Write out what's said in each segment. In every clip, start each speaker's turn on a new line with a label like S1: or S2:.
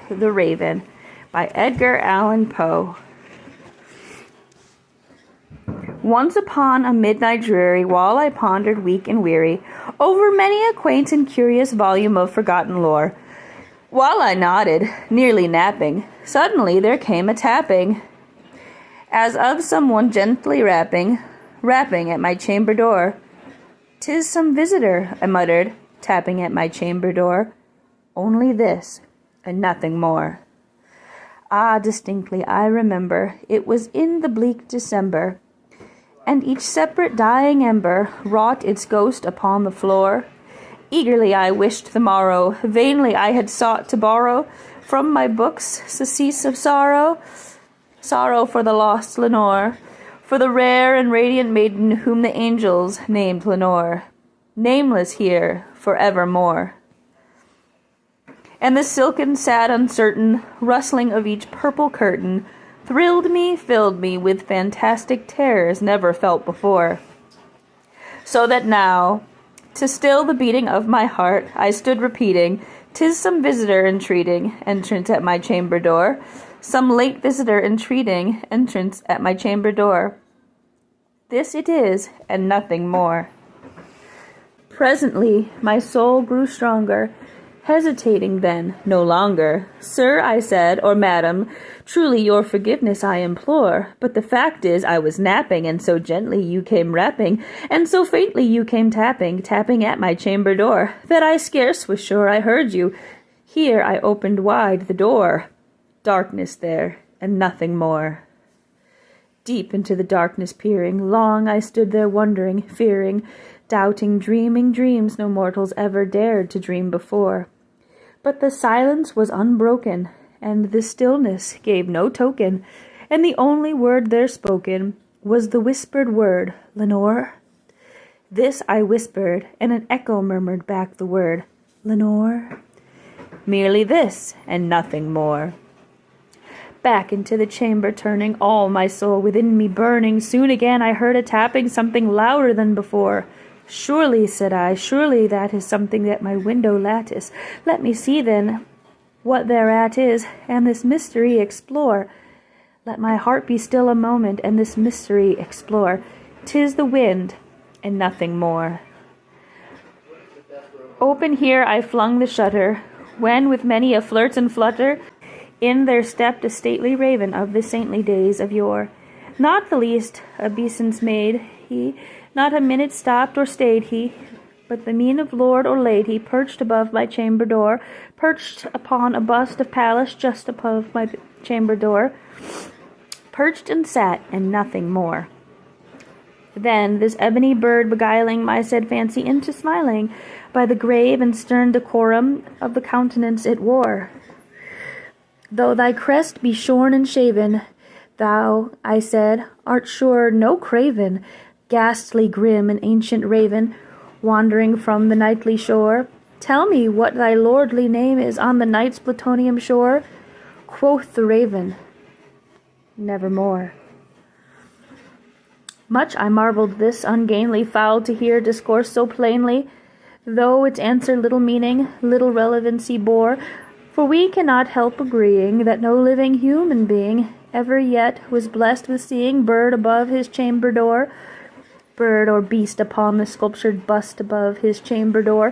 S1: The Raven by Edgar Allan Poe. Once upon a midnight dreary, while I pondered weak and weary over many a quaint and curious volume of forgotten lore, while I nodded, nearly napping, suddenly there came a tapping, as of someone gently rapping at my chamber door. "'Tis some visitor," I muttered, tapping at my chamber door. "Only this, and nothing more." Ah, distinctly I remember, it was in the bleak December, and each separate dying ember wrought its ghost upon the floor. Eagerly I wished the morrow, vainly I had sought to borrow from my books surcease of sorrow, sorrow for the lost Lenore, for the rare and radiant maiden whom the angels named Lenore, nameless here for evermore. And the silken, sad, uncertain rustling of each purple curtain thrilled me, filled me with fantastic terrors never felt before. So that now, to still the beating of my heart, I stood repeating, "'Tis some visitor entreating entrance at my chamber door, some late visitor entreating entrance at my chamber door. This it is, and nothing more." Presently my soul grew stronger, hesitating then no longer. "Sir," I said, "or madam, truly your forgiveness I implore, but the fact is I was napping, and so gently you came rapping, and so faintly you came tapping at my chamber door, that I scarce was sure I heard you. Here I opened wide the door. Darkness there, and nothing more." Deep into the darkness peering, long I stood there wondering, fearing, doubting, dreaming dreams no mortals ever dared to dream before. But the silence was unbroken, and the stillness gave no token, and the only word there spoken was the whispered word, "Lenore." This I whispered, and an echo murmured back the word, "Lenore." Merely this, and nothing more. Back into the chamber turning, all my soul within me burning, soon again I heard a tapping, something louder than before. "Surely," said I, "surely that is something at my window lattice. Let me see then what thereat is, and this mystery explore. Let my heart be still a moment, and this mystery explore. 'Tis the wind, and nothing more." Open here I flung the shutter, when with many a flirt and flutter in there stepped a stately raven of the saintly days of yore. Not the least obeisance made he, not a minute stopped or stayed he, but the mien of lord or lady perched above my chamber door, perched upon a bust of Pallas just above my chamber door, perched and sat, and nothing more. Then this ebony bird beguiling my said fancy into smiling, by the grave and stern decorum of the countenance it wore. "Though thy crest be shorn and shaven, thou," I said, "art sure no craven, ghastly, grim, and ancient raven, wandering from the nightly shore. Tell me what thy lordly name is on the night's Plutonian shore." Quoth the raven, "Nevermore." Much I marveled this ungainly fowl to hear discourse so plainly, though its answer little meaning, little relevancy bore, for we cannot help agreeing that no living human being ever yet was blessed with seeing bird above his chamber door, bird or beast upon the sculptured bust above his chamber door,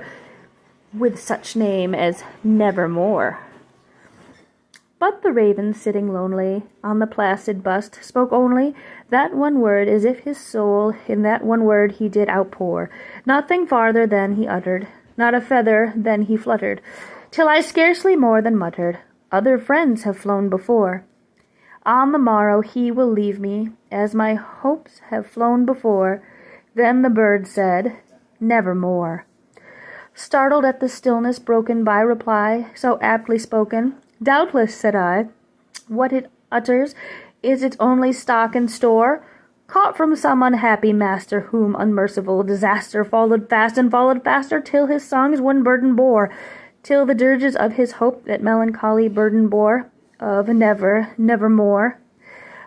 S1: with such name as Nevermore. But the raven, sitting lonely on the placid bust, spoke only that one word, as if his soul in that one word he did outpour. Nothing farther than he uttered, not a feather than he fluttered, till I scarcely more than muttered, "Other friends have flown before. On the morrow he will leave me, as my hopes have flown before." Then the bird said, "Nevermore." Startled at the stillness broken by reply so aptly spoken, "Doubtless," said I, "what it utters is its only stock and store, caught from some unhappy master, whom unmerciful disaster followed fast and followed faster, till his songs one burden bore, till the dirges of his hope that melancholy burden bore, of never, nevermore."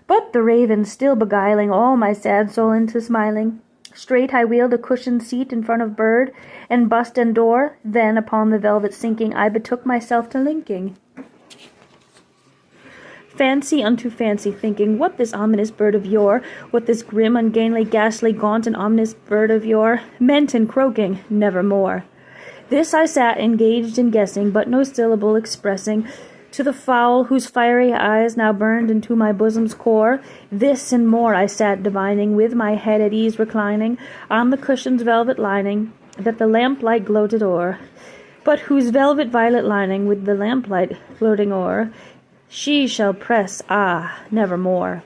S1: But the raven, still beguiling all my sad soul into smiling, straight I wheeled a cushioned seat in front of bird and bust and door, then upon the velvet sinking I betook myself to linking. fancy unto fancy, thinking, what this ominous bird of yore, what this grim, ungainly, ghastly, gaunt, and ominous bird of yore meant in croaking, nevermore. This I sat engaged in guessing, but no syllable expressing, to the fowl whose fiery eyes now burned into my bosom's core. This and more I sat divining, with my head at ease reclining on the cushion's velvet lining, that the lamplight gloated o'er, but whose velvet violet lining with the lamplight gloating o'er, she shall press, nevermore.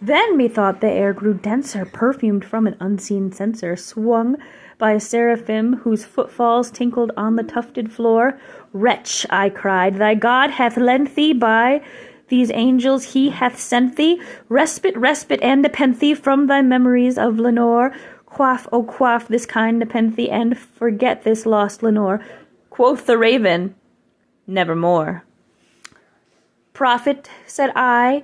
S1: Then methought the air grew denser, perfumed from an unseen censer, swung by a seraphim whose footfalls tinkled on the tufted floor. Wretch, I cried, thy God hath lent thee, by these angels he hath sent thee, respite, and nepenthe from thy memories of Lenore. Quaff, oh quaff this kind nepenthe, and forget this lost Lenore. Quoth the raven, nevermore. Prophet, said I,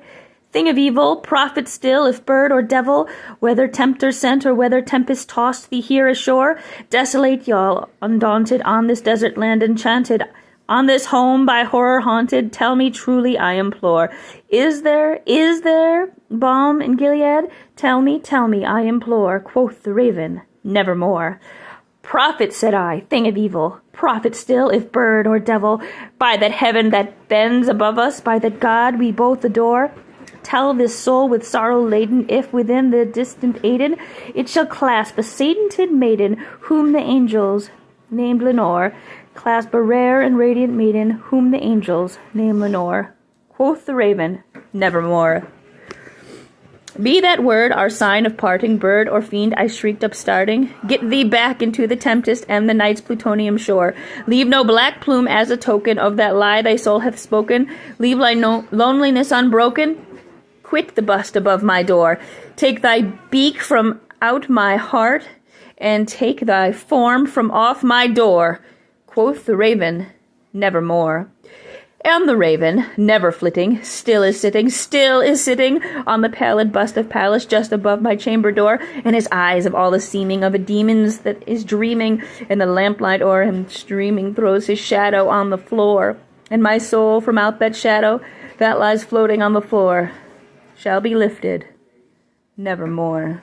S1: thing of evil, prophet still, if bird or devil, whether tempter sent or whether tempest tossed thee here ashore, desolate y'all, undaunted, on this desert land enchanted, on this home by horror haunted, tell me truly, I implore, is there balm in Gilead? Tell me, I implore. Quoth the raven, nevermore. Prophet, said I, thing of evil, prophet still, if bird or devil, by that heaven that bends above us, by that God we both adore, tell this soul with sorrow laden, if within the distant Aden it shall clasp a sainted maiden, whom the angels named Lenore, clasp a rare and radiant maiden, whom the angels named Lenore. Quoth the raven, nevermore. Be that word our sign of parting, bird or fiend, I shrieked upstarting. Get thee back into the tempest and the night's plutonium shore. Leave no black plume as a token of that lie thy soul hath spoken. Leave thy loneliness unbroken. Quit the bust above my door. Take thy beak from out my heart, and take thy form from off my door. Quoth the raven, nevermore. And the raven, never flitting, still is sitting on the pallid bust of Pallas just above my chamber door, and his eyes of all the seeming of a demon's that is dreaming, and the lamplight o'er him streaming throws his shadow on the floor, and my soul from out that shadow that lies floating on the floor shall be lifted nevermore.